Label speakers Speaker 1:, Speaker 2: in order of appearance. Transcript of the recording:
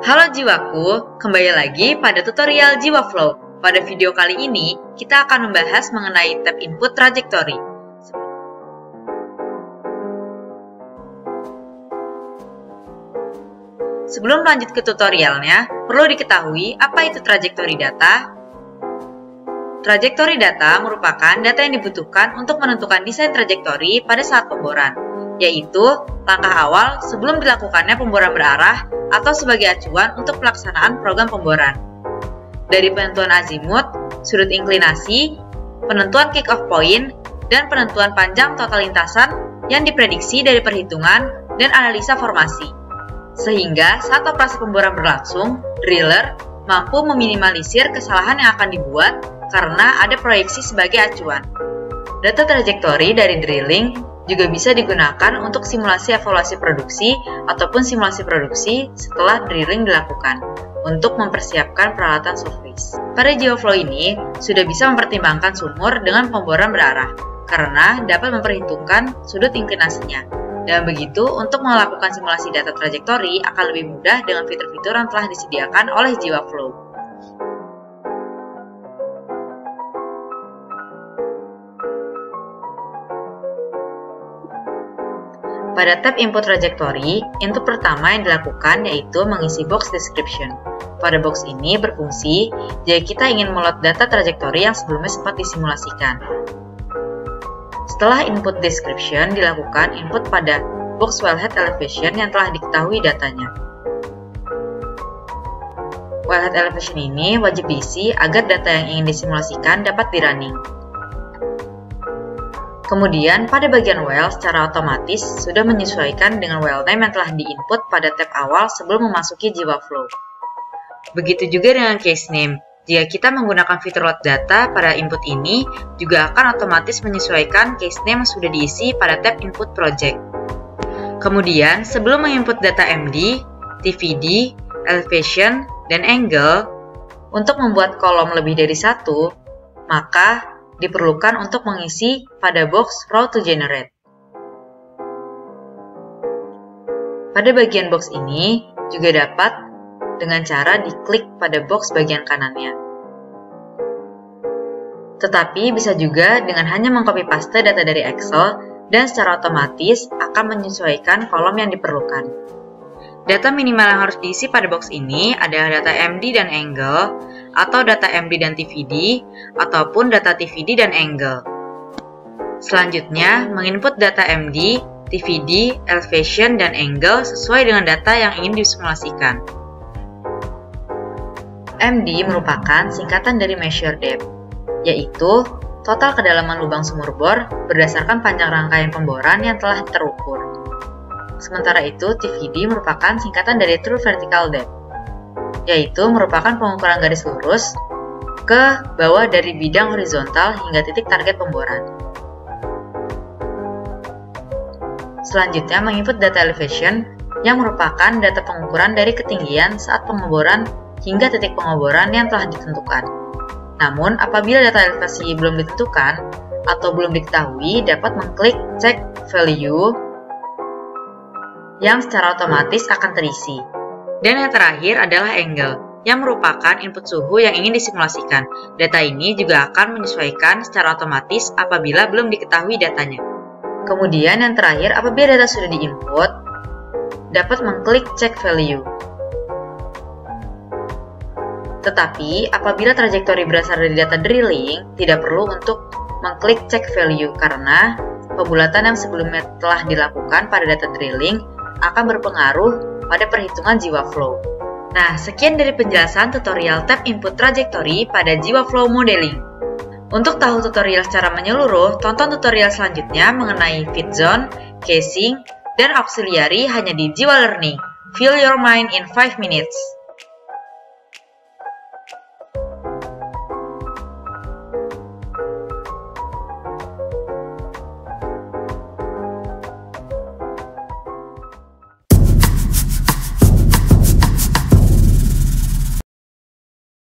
Speaker 1: Halo jiwaku, kembali lagi pada tutorial Jiwa Flow. Pada video kali ini, kita akan membahas mengenai tab input trajectory. Sebelum lanjut ke tutorialnya, perlu diketahui apa itu trajectory data. Trajectory data merupakan data yang dibutuhkan untuk menentukan desain trajektori pada saat pemboran, yaitu langkah awal sebelum dilakukannya pemboran berarah atau sebagai acuan untuk pelaksanaan program pemboran. Dari penentuan azimut, sudut inklinasi, penentuan kick-off point, dan penentuan panjang total lintasan yang diprediksi dari perhitungan dan analisa formasi. Sehingga saat operasi pemboran berlangsung, driller mampu meminimalisir kesalahan yang akan dibuat karena ada proyeksi sebagai acuan. Data trajektori dari drilling juga bisa digunakan untuk simulasi evaluasi produksi ataupun simulasi produksi setelah drilling dilakukan untuk mempersiapkan peralatan surface. Pada GeoFlow ini sudah bisa mempertimbangkan sumur dengan pemboran berarah karena dapat memperhitungkan sudut inklinasinya. Dan begitu, untuk melakukan simulasi data trajektori akan lebih mudah dengan fitur-fitur yang telah disediakan oleh GeoFlow. Pada tab input trajectory, input pertama yang dilakukan yaitu mengisi box description. Pada box ini berfungsi jika kita ingin meload data trajektori yang sebelumnya sempat disimulasikan. Setelah input description dilakukan input pada box wellhead elevation yang telah diketahui datanya. Wellhead elevation ini wajib diisi agar data yang ingin disimulasikan dapat di-running. Kemudian, pada bagian well, secara otomatis sudah menyesuaikan dengan well name yang telah di-input pada tab awal sebelum memasuki GeoFlow. Begitu juga dengan case name. Jika kita menggunakan fitur load data pada input ini, juga akan otomatis menyesuaikan case name yang sudah diisi pada tab input project. Kemudian, sebelum menginput data MD, TVD, elevation, dan angle, untuk membuat kolom lebih dari satu, maka diperlukan untuk mengisi pada box row to generate. Pada bagian box ini juga dapat dengan cara diklik pada box bagian kanannya. Tetapi bisa juga dengan hanya mengcopy paste data dari Excel dan secara otomatis akan menyesuaikan kolom yang diperlukan. Data minimal yang harus diisi pada box ini adalah data MD dan angle, atau data MD dan TVD, ataupun data TVD dan angle. Selanjutnya, menginput data MD, TVD, elevation, dan angle sesuai dengan data yang ingin disimulasikan. MD merupakan singkatan dari measure depth, yaitu total kedalaman lubang sumur bor berdasarkan panjang rangkaian pemboran yang telah terukur. Sementara itu, TVD merupakan singkatan dari True Vertical Depth, yaitu merupakan pengukuran garis lurus ke bawah dari bidang horizontal hingga titik target pemboran. Selanjutnya, menginput data elevation yang merupakan data pengukuran dari ketinggian saat pengeboran hingga titik pengeboran yang telah ditentukan. Namun, apabila data elevasi belum ditentukan atau belum diketahui, dapat mengklik check value yang secara otomatis akan terisi. Dan yang terakhir adalah angle, yang merupakan input suhu yang ingin disimulasikan. Data ini juga akan menyesuaikan secara otomatis apabila belum diketahui datanya. Kemudian yang terakhir, apabila data sudah diinput, dapat mengklik check value. Tetapi, apabila trajektori berasal dari data drilling, tidak perlu untuk mengklik check value karena pembulatan yang sebelumnya telah dilakukan pada data drilling akan berpengaruh pada perhitungan GeoFlow. Nah, sekian dari penjelasan tutorial tab input trajektori pada GeoFlow Modeling. Untuk tahu tutorial secara menyeluruh, tonton tutorial selanjutnya mengenai fit zone, casing, dan auxiliary hanya di Jiwa Learning. Fill your mind in 5 minutes.